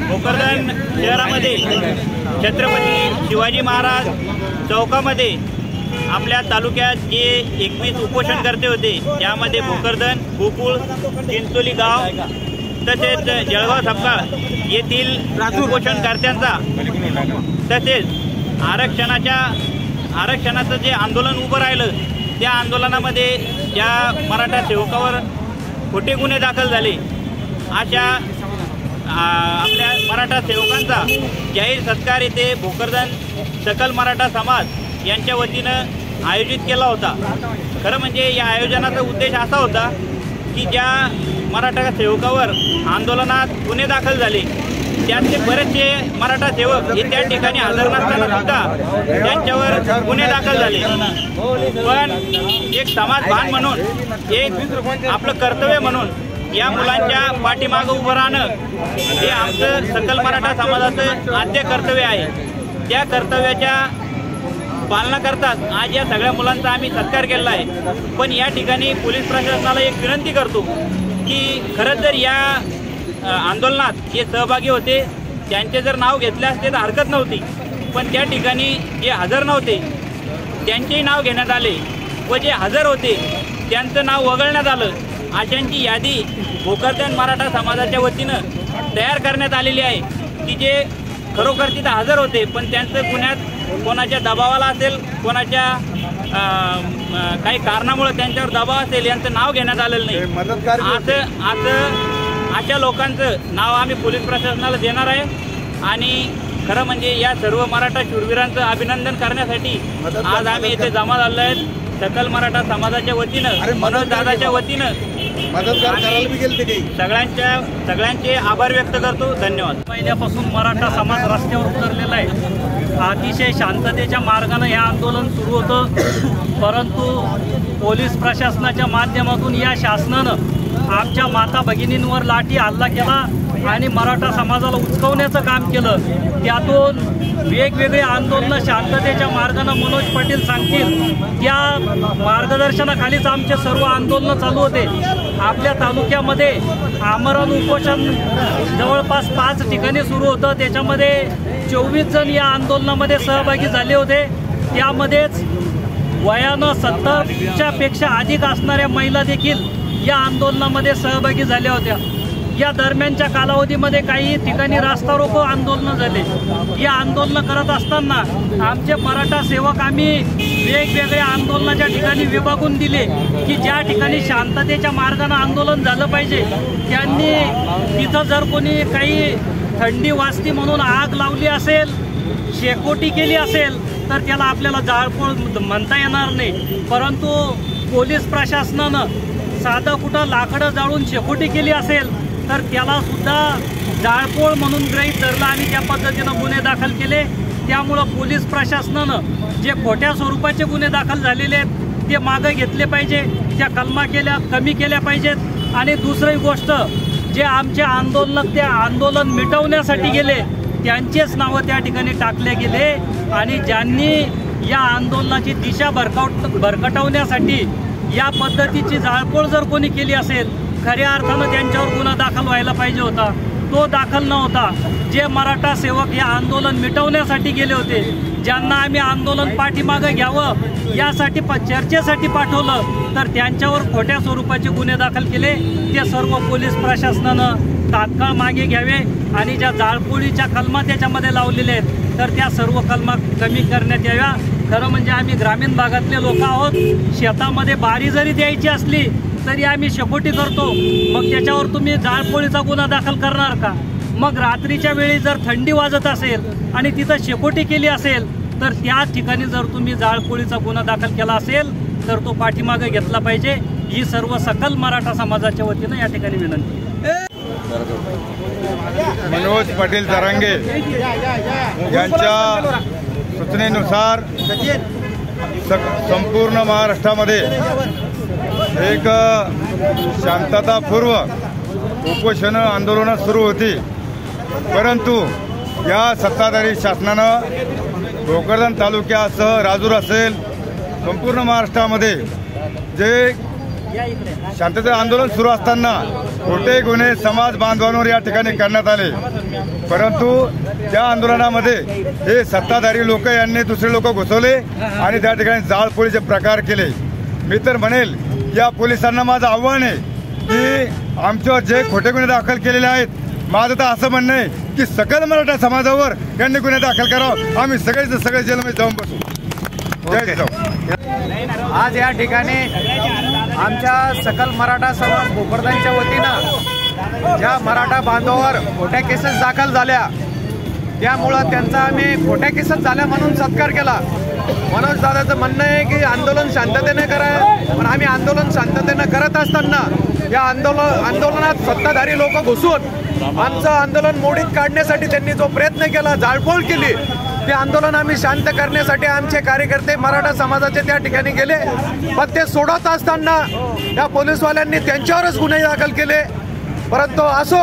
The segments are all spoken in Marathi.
भोकरदन शहरामध्ये छत्रपती शिवाजी महाराज चौकामध्ये आपल्या तालुक्यात जे 21 उपोषणकर्ते होते त्यामध्ये भोकरदन, गोकुळ, चिंचोली गाव तसेच जळगाव सपकाळ येथील उपोषणकर्त्यांचा तसेच आरक्षणाचं जे आंदोलन उभं राहिलं त्या आंदोलनामध्ये ज्या मराठा सेवकावर खोटे गुन्हे दाखल झाले अशा आपल्या मराठा सेवकांचा जाहीर सत्कार येथे भोकरदन सकल मराठा समाज यांच्या वतीनं आयोजित केला होता। खरं म्हणजे या आयोजनाचा उद्देश असा होता की ज्या मराठा सेवकावर आंदोलनात गुन्हे दाखल झाले त्यातले बरेचसे मराठा सेवक हे त्या ठिकाणी हजर नसताना सुद्धा त्यांच्यावर गुन्हे दाखल झाले, पण एक समाजभान म्हणून एक आपलं कर्तव्य म्हणून या मुलांच्या पाठीमागं उभं राहणं हे आमचं सकल मराठा समाजाचं आद्य कर्तव्य आहे। त्या कर्तव्याच्या पालना करतात आज या सगळ्या मुलांचा आम्ही सत्कार केला आहे। पण या ठिकाणी पोलीस प्रशासनाला एक विनंती करतो की खरंच जर या आंदोलनात जे सहभागी होते त्यांचे जर नाव घेतले असते तर हरकत नव्हती, पण त्या ठिकाणी जे हजर नव्हते त्यांचेही नाव घेण्यात आले व जे हजर होते त्यांचं नाव वगळण्यात आलं। अशांची यादी भोकरदन मराठा समाजाच्या वतीनं तयार करण्यात आलेली आहे की जे खरोखर तिथं हजर होते पण त्यांचं गुन्ह्यात कोणाच्या दबावाला असेल, कोणाच्या काही कारणामुळे त्यांच्यावर दबाव असेल यांचं नाव घेण्यात आलेलं नाही। अशा लोकांचं नाव आम्ही पोलीस प्रशासनाला देणार आहे आणि खरं म्हणजे या सर्व मराठा शूरवीरांचं अभिनंदन करण्यासाठी आज आम्ही इथे जमा झालो आहे। सकल मराठा समाजाच्या वतीनं, मनोज दादाच्या वतीनं सगळ्यांचे आभार व्यक्त करतो। धन्यवाद। पहिल्यापासून मराठा समाज रस्त्यावर उतरलेला आहे। अतिशय शांततेच्या मार्गाने हे आंदोलन सुरू होतं, परंतु पोलीस प्रशासनाच्या माध्यमातून या शासनानं आमच्या माता भगिनींवर लाठी हल्ला केला आणि मराठा समाजाला उचकवण्याचं काम केलं। त्यातून वेगवेगळे आंदोलनं शांततेच्या मार्गाने मनोज पाटील सांगतील त्या मार्गदर्शनाखालीच आमचे सर्व आंदोलनं चालू होते। आपल्या तालुक्यामध्ये आमरण उपोषण जवळपास 5 ठिकाणी सुरू होतं, त्याच्यामध्ये 24 जण या आंदोलनामध्ये सहभागी झाले होते। त्यामध्येच वयानं 70च्या पेक्षा अधिक असणाऱ्या महिला देखील या आंदोलनामध्ये सहभागी झाल्या होत्या। या दरम्यानच्या कालावधीमध्ये काही ठिकाणी रास्ता रोको आंदोलनं झाले। या आंदोलनं करत असताना आमचे मराठा सेवक आम्ही वेगवेगळ्या आंदोलनाच्या ठिकाणी विभागून दिले की ज्या ठिकाणी शांततेच्या मार्गाने आंदोलन झालं पाहिजे त्यांनी तिथं जर कोणी काही थंडी वाजती म्हणून आग लावली असेल, शेकोटी केली असेल तर त्याला आपल्याला जाळपोळ म्हणता येणार नाही। परंतु पोलीस प्रशासनानं साधं कुठं लाकडं जाळून शेकोटी केली असेल तर त्याला सुद्धा जाळपोळ म्हणून गृहीत धरलं आणि त्या पद्धतीनं गुन्हे दाखल केले। त्यामुळं पोलीस प्रशासनानं जे खोट्या स्वरूपाचे गुन्हे दाखल झालेले आहेत ते मागं घेतले पाहिजे, त्या कलमा कमी केल्या पाहिजेत। आणि दुसरी गोष्ट, जे आमचे आंदोलक ते आंदोलन मिटवण्यासाठी गेले त्यांचेच नावं त्या ठिकाणी टाकले गेले आणि ज्यांनी या आंदोलनाची दिशा भरकटवण्यासाठी या पद्धतीची जाळपोळ जर कोणी केली असेल खऱ्या अर्थानं त्यांच्यावर गुन्हा दाखल व्हायला पाहिजे होता, तो दाखल नव्हता। जे मराठा सेवक या आंदोलन मिटवण्यासाठी गेले होते, ज्यांना आम्ही आंदोलन पाठीमागं घ्यावं यासाठी चर्चेसाठी पाठवलं तर त्यांच्यावर खोट्या स्वरूपाचे गुन्हे दाखल केले। ते सर्व पोलीस प्रशासनानं तात्काळ मागे घ्यावे आणि ज्या जाळपोळीच्या कलमा त्याच्यामध्ये लावलेल्या आहेत तर त्या सर्व कलमा कमी करण्यात याव्या। खरं म्हणजे आम्ही ग्रामीण भागातले लोक आहोत, शेतामध्ये बारी जरी द्यायची असली तरी आम्ही शेकोटी करतो, मग त्याच्यावर तुम्ही जाळपोळीचा गुन्हा दाखल करणार का? मग रात्रीच्या वेळी जर थंडी वाजत असेल आणि तिथं शेकोटी केली असेल तर त्या ठिकाणी जर तुम्ही जाळपोळीचा गुन्हा दाखल केला असेल तर तो पाठीमागे घेतला पाहिजे। ही सर्व सकल मराठा समाजाच्या वतीनं या ठिकाणी विनंती। मनोज पाटील जरांगे यांच्या सूचनेनुसार संपूर्ण महाराष्ट्रामध्ये एक शांततापूर्व उपोषण आंदोलनं सुरू होती परंतु या सत्ताधारी शासनानं भोकरदन तालुक्यासह राजूर असेल संपूर्ण महाराष्ट्रामध्ये जे शांतता आंदोलन सुरू असताना खोटे गुन्हे समाज बांधवांवर या ठिकाणी करण्यात आले, परंतु त्या आंदोलनामध्ये हे सत्ताधारी लोक यांनी दुसरे लोक घुसवले आणि त्या ठिकाणी जाळपोळीचे प्रकार केले। मी तर म्हणेल या पोलिसांना माझं आव्हान आहे की आमच्यावर जे खोटे गुन्हे दाखल केलेले आहेत, माझं तर असं म्हणणं आहे की सकल मराठा समाजावर यांनी गुन्हे दाखल करावं, आम्ही सगळे जेलमध्ये जाऊन बसू। जय जिजाऊ। आज या ठिकाणी आमच्या सकल मराठा समाज भोकरदनच्या वतीनं ज्या मराठा बांधवावर खोट्या केसेस दाखल झाल्या, त्यामुळं त्यांचा आम्ही खोट्या केसेस झाल्या म्हणून सत्कार केला। मनोज दादाचं म्हणणं आहे की आंदोलन शांततेने करा, पण आम्ही आंदोलन शांततेने करत असताना या आंदोलनात सत्ताधारी लोक घुसून आमचं आंदोलन मोडीत काढण्यासाठी त्यांनी जो प्रयत्न केला, जाळपोळ केली, ते आंदोलन आम्ही शांत करण्यासाठी आमचे कार्यकर्ते मराठा समाजाचे त्या ठिकाणी गेले, पण ते सोडत असताना या पोलीसवाल्यांनी त्यांच्यावरच गुन्हे दाखल केले। परंतु असो,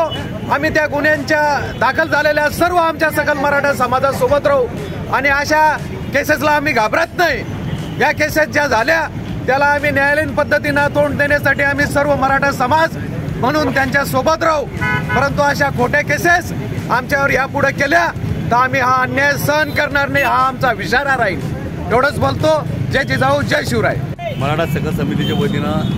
आम्ही त्या गुन्ह्यांच्या दाखल झालेल्या सर्व आमच्या सकल मराठा समाजासोबत राहू आणि अशा केसेसला आम्ही घाबरत नाही। या केसेस ज्या झाल्या त्याला आम्ही न्यायालयीन पद्धतीनं तोंड देण्यासाठी आम्ही सर्व मराठा समाज म्हणून त्यांच्या सोबत राहू, परंतु अशा खोट्या केसेस आमच्यावर यापुढे केल्या तर आम्ही हा अन्याय सहन करणार नाही, हा आमचा इशारा राहील। एवढंच बोलतो। जय जिजाऊ, जय शिवराय। मराठा सकल समितीच्या वतीनं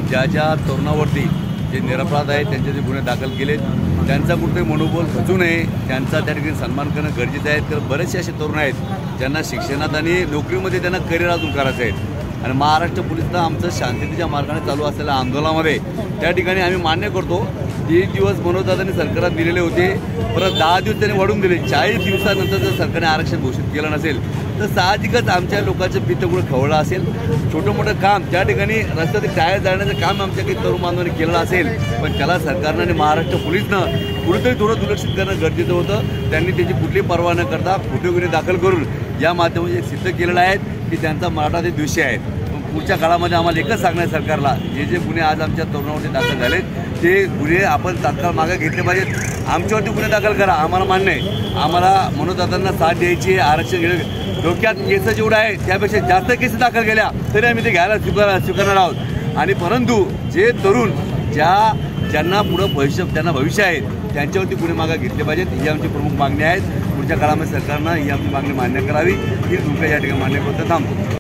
ज्या तरुणावरती जे निरपराध आहेत त्यांचे जे गुन्हे दाखल केलेत त्यांचा कुठे मनोबल खचू नये, त्यांचा त्या ठिकाणी सन्मान करणं गरजेचं आहे। तर बरेचसे असे तरुण आहेत ज्यांना शिक्षणात आणि नोकरीमध्ये त्यांना करिअर अजून करायचं आहे आणि महाराष्ट्र पोलिसनं आमचं शांततेच्या मार्गाने चालू असलेल्या आंदोलनामध्ये त्या ठिकाणी आम्ही मान्य करतो 30 दिवस मनोजदादांनी सरकारात दिलेले होते, परत 10 दिवस त्यांनी वाढवून दिले। 40 दिवसानंतर जर सरकारने आरक्षण घोषित केलं नसेल तर साहजिकच आमच्या लोकांचं पित्तगुळ खवळलं असेल। छोटं मोठं काम त्या ठिकाणी रस्त्यातील टायर जाळण्याचं काम आमच्या काही तरुण बांधवांनी केलं असेल, पण त्याला सरकारनं आणि महाराष्ट्र पोलिसनं कुठेतरी थोडं दुर्लक्षित करणं गरजेचं होतं। त्यांनी त्याची कुठली पर्वा न करता खोटे गुन्हे दाखल करून या माध्यमातून सिद्ध केलेलं आहे की त्यांचा मराठा ते दोषी आहेत। पुढच्या काळामध्ये आम्हाला एकच सांगणार सरकारला, जे गुन्हे आज आमच्या तरुणावरती दाखल झालेत ते गुन्हे आपण तात्काळ मागे घेतले पाहिजेत। आमच्यावरती गुन्हे दाखल करा, आम्हाला मान्य आहे। आम्हाला मनोजदादांना साथ द्यायची, आरक्षण घेणं, डोक्यात केस जेवढं आहे त्यापेक्षा जास्त केस दाखल केल्या तरी आम्ही ते घ्यायला स्वीकारणार आहोत। आणि परंतु जे तरुण ज्यांना पुढं त्यांना भविष्य आहे त्यांच्यावरती गुन्हे मागे घेतले पाहिजेत, ही आमची प्रमुख मागणी आहे। पुढच्या काळामध्ये सरकारनं ही आमची मागणी मान्य करावी, ही भूमिका या ठिकाणी मान्य करता थांबतो।